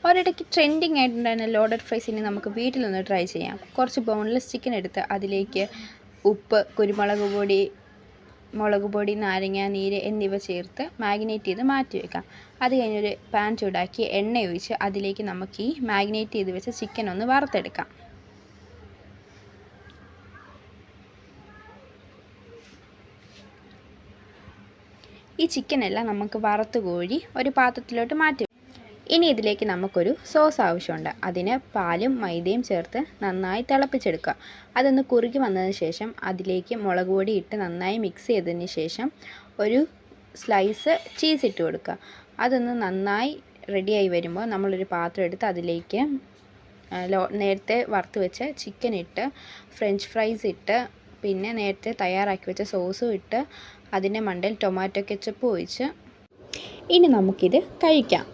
ഒരിടയ്ക്ക് trending ആയിട്ടുണ്ടായിരുന്ന loaded fries ഇനി നമുക്ക് വീട്ടിലൊന്ന് ട്രൈ ചെയ്യാം. കുറച്ച് ബോൺലെസ് ചിക്കൻ എടുത്ത് അതിലേക്ക് ഉപ്പ്, കുരുമുളക് പൊടി, മുളക് പൊടി, നാരങ്ങ നീര് എന്നിവ ചേർത്ത് മാഗ്നേറ്റ് ചെയ്ത് മാറ്റി വെക്കാം. അത് കഴിഞ്ഞൊരു പാൻ ചൂടാക്കി എണ്ണ ഒഴിച്ച് അതിലേക്ക് നമുക്ക് ഈ മാഗ്നേറ്റ് ചെയ്ത് വെച്ച ചിക്കൻ ഒന്ന് വറുത്തെടുക്കാം. ഈ ചിക്കനെല്ലാം നമുക്ക് വറുത്ത് കോരി ഒരു പാത്രത്തിലോട്ട് മാറ്റി. ഇനി ഇതിലേക്ക് നമുക്കൊരു സോസ് ആവശ്യമുണ്ട്. അതിന് പാലും മൈദയും ചേർത്ത് നന്നായി തിളപ്പിച്ചെടുക്കുക. അതൊന്ന് കുറുകി വന്നതിന് ശേഷം അതിലേക്ക് മുളക് പൊടി ഇട്ട് നന്നായി മിക്സ് ചെയ്തതിന് ശേഷം ഒരു സ്ലൈസ് ചീസ് ഇട്ട് കൊടുക്കുക. അതൊന്ന് നന്നായി റെഡിയായി വരുമ്പോൾ നമ്മളൊരു പാത്രം എടുത്ത് അതിലേക്ക് നേരത്തെ വറുത്ത് വെച്ച ചിക്കൻ ഇട്ട് ഫ്രഞ്ച് ഫ്രൈസ് ഇട്ട് പിന്നെ നേരത്തെ തയ്യാറാക്കി വെച്ച സോസും ഇട്ട് അതിൻ്റെ മണ്ടയിൽ ടൊമാറ്റോ കെച്ചപ്പ് ഒഴിച്ച് ഇനി നമുക്കിത് കഴിക്കാം.